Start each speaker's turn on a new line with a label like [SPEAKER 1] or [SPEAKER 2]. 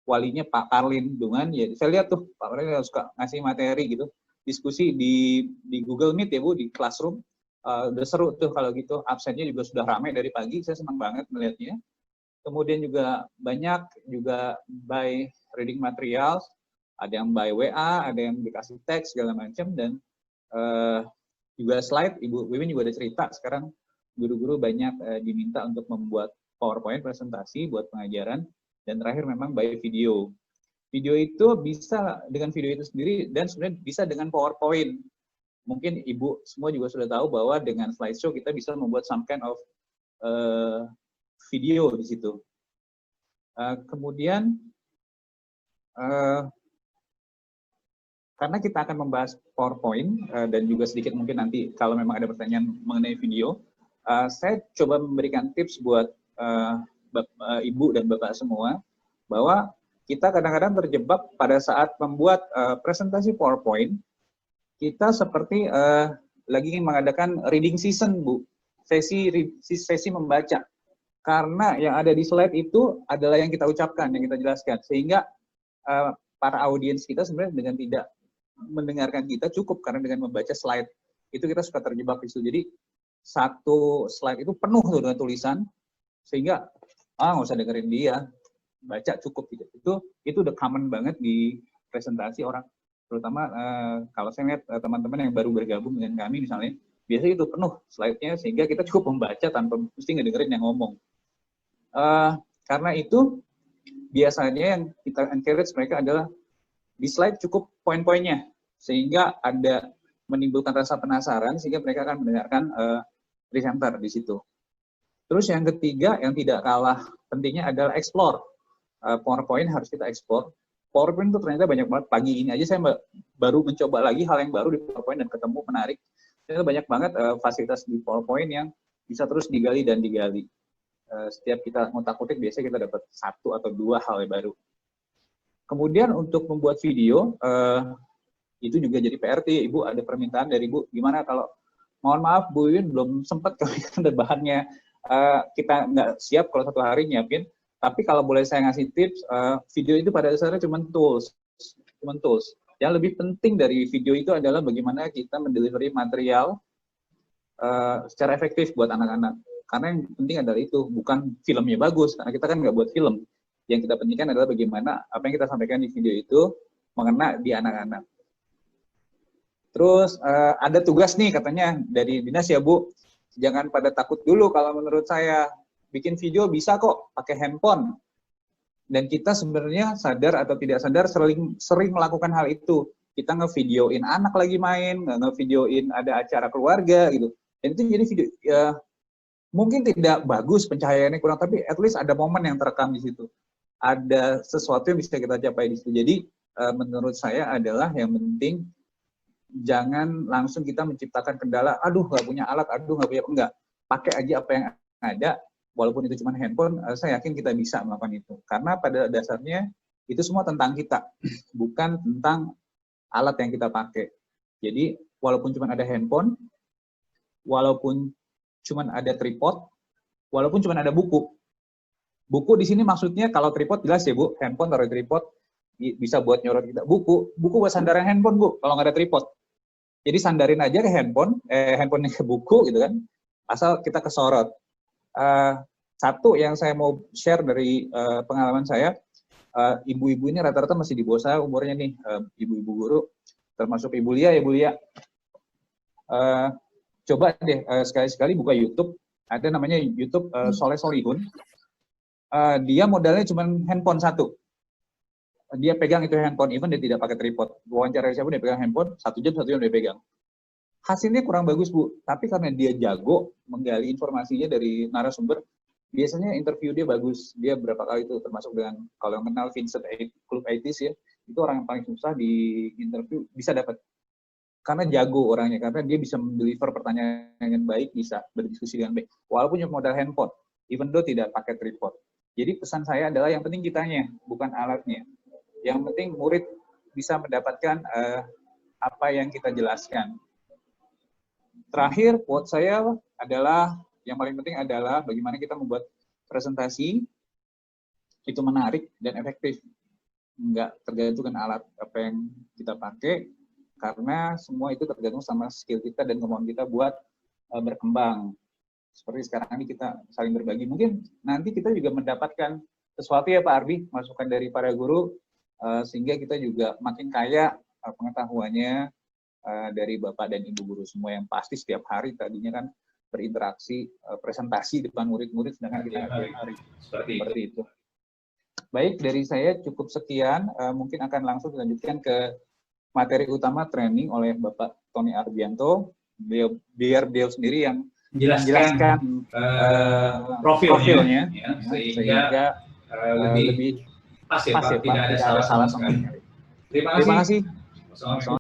[SPEAKER 1] walinya Pak Karlin Dungan, ya saya lihat tuh Pak Karlin suka ngasih materi gitu, diskusi di Google Meet ya Bu, di Classroom. Udah seru tuh kalau gitu, absennya juga sudah ramai dari pagi, saya senang banget melihatnya. Kemudian juga banyak juga by reading materials, ada yang by WA, ada yang dikasih teks segala macam, dan juga slide. Ibu Wiwin juga ada cerita sekarang guru-guru banyak diminta untuk membuat PowerPoint presentasi buat pengajaran, dan terakhir memang by video. Video itu bisa dengan video itu sendiri dan sebenarnya bisa dengan PowerPoint. Mungkin Ibu semua juga sudah tahu bahwa dengan slideshow kita bisa membuat some kind of video di situ. Kemudian karena kita akan membahas PowerPoint dan juga sedikit mungkin nanti kalau memang ada pertanyaan mengenai video, saya coba memberikan tips buat Ibu dan Bapak semua bahwa kita kadang-kadang terjebak pada saat membuat presentasi PowerPoint, kita seperti lagi ingin mengadakan reading season, Bu. Sesi membaca. Karena yang ada di slide itu adalah yang kita ucapkan, yang kita jelaskan. Sehingga para audiens kita sebenarnya dengan tidak mendengarkan kita cukup, karena dengan membaca slide itu kita suka terjebak di situ. Jadi satu slide itu penuh tuh dengan tulisan, sehingga nggak usah dengerin dia, baca cukup gitu. Itu udah common banget di presentasi orang, terutama kalau saya lihat teman-teman yang baru bergabung dengan kami misalnya, biasanya itu penuh slide-nya sehingga kita cukup membaca tanpa mesti ngedengerin yang ngomong. Karena itu biasanya yang kita encourage mereka adalah di slide cukup poin-poinnya, sehingga ada menimbulkan rasa penasaran sehingga mereka akan mendengarkan presenter di situ. Terus yang ketiga yang tidak kalah pentingnya adalah explore. PowerPoint harus kita explore. PowerPoint itu ternyata banyak banget. Pagi ini aja saya baru mencoba lagi hal yang baru di PowerPoint dan ketemu menarik. Ternyata banyak banget fasilitas di PowerPoint yang bisa terus digali dan digali. Setiap kita ngotak-ngotik biasanya kita dapat 1 atau 2 hal yang baru. Kemudian untuk membuat video, itu juga jadi PRT. Ibu ada permintaan dari Ibu, gimana kalau, mohon maaf Bu Wiwin belum sempat kami ada bahannya, kita nggak siap kalau 1 hari nyiapin. Tapi kalau boleh saya ngasih tips, video itu pada dasarnya cuma tools. Yang lebih penting dari video itu adalah bagaimana kita mendelivery material secara efektif buat anak-anak. Karena yang penting adalah itu, bukan filmnya bagus, karena kita kan nggak buat film. Yang kita pentingkan adalah bagaimana apa yang kita sampaikan di video itu mengena di anak-anak. Terus ada tugas nih katanya dari dinas ya Bu, jangan pada takut dulu kalau menurut saya. Bikin video bisa kok pakai handphone. Dan kita sebenarnya sadar atau tidak sadar sering melakukan hal itu. Kita ngevideoin anak lagi main, ngevideoin ada acara keluarga gitu. Dan itu jadi video mungkin tidak bagus, pencahayaannya kurang, tapi at least ada momen yang terekam di situ. Ada sesuatu yang bisa kita capai di situ. Jadi menurut saya adalah yang penting jangan langsung kita menciptakan kendala, aduh nggak punya alat, aduh nggak punya, enggak. Pakai aja apa yang ada. Walaupun itu cuma handphone, saya yakin kita bisa melakukan itu. Karena pada dasarnya itu semua tentang kita, bukan tentang alat yang kita pakai. Jadi walaupun cuma ada handphone, walaupun cuma ada tripod, walaupun cuma ada buku. Buku di sini maksudnya kalau tripod jelas ya Bu, handphone taruh tripod bisa buat nyorot kita. Buku buat sandaran handphone Bu, kalau nggak ada tripod. Jadi sandarin aja ke handphone, handphonenya ke buku gitu kan, asal kita kesorot. Satu yang saya mau share dari pengalaman saya, ibu-ibu ini rata-rata masih di bawah saya umurnya nih, ibu-ibu guru, termasuk Ibu Lia ya Bu Lia. Coba deh sekali-sekali buka YouTube, ada namanya YouTube Soleh Solihun. Dia modalnya cuma handphone 1. Dia pegang itu handphone, even dia tidak pakai tripod. Wawancara siapa dia pegang handphone, 1 jam dia pegang. Hasilnya kurang bagus Bu, tapi karena dia jago menggali informasinya dari narasumber, biasanya interview dia bagus. Dia berapa kali itu, termasuk dengan, kalau yang kenal Vincent Klub 80s ya, itu orang yang paling susah di interview, bisa dapat. Karena jago orangnya, karena dia bisa mendeliver pertanyaan dengan baik, bisa berdiskusi dengan baik. Walaupun yang modal handphone, even though tidak pakai tripod. Jadi pesan saya adalah yang penting kitanya, bukan alatnya. Yang penting murid bisa mendapatkan apa yang kita jelaskan. Terakhir, quote saya adalah, yang paling penting adalah bagaimana kita membuat presentasi itu menarik dan efektif. nggak tergantung dengan alat apa yang kita pakai, karena semua itu tergantung sama skill kita dan kemampuan kita buat berkembang. Seperti sekarang ini kita saling berbagi. Mungkin nanti kita juga mendapatkan sesuatu ya Pak Arbi, masukan dari para guru, sehingga kita juga makin kaya pengetahuannya dari Bapak dan Ibu guru semua yang pasti setiap hari tadinya kan berinteraksi, presentasi depan murid-murid, sedangkan kita hari seperti itu. Baik, dari saya cukup sekian. Mungkin akan langsung dilanjutkan ke materi utama training oleh Bapak Tony Arbianto. Biar beliau sendiri yang menjelaskan profilnya ya, sehingga lebih pas ya, tidak ada salah sama sekali. Terima kasih.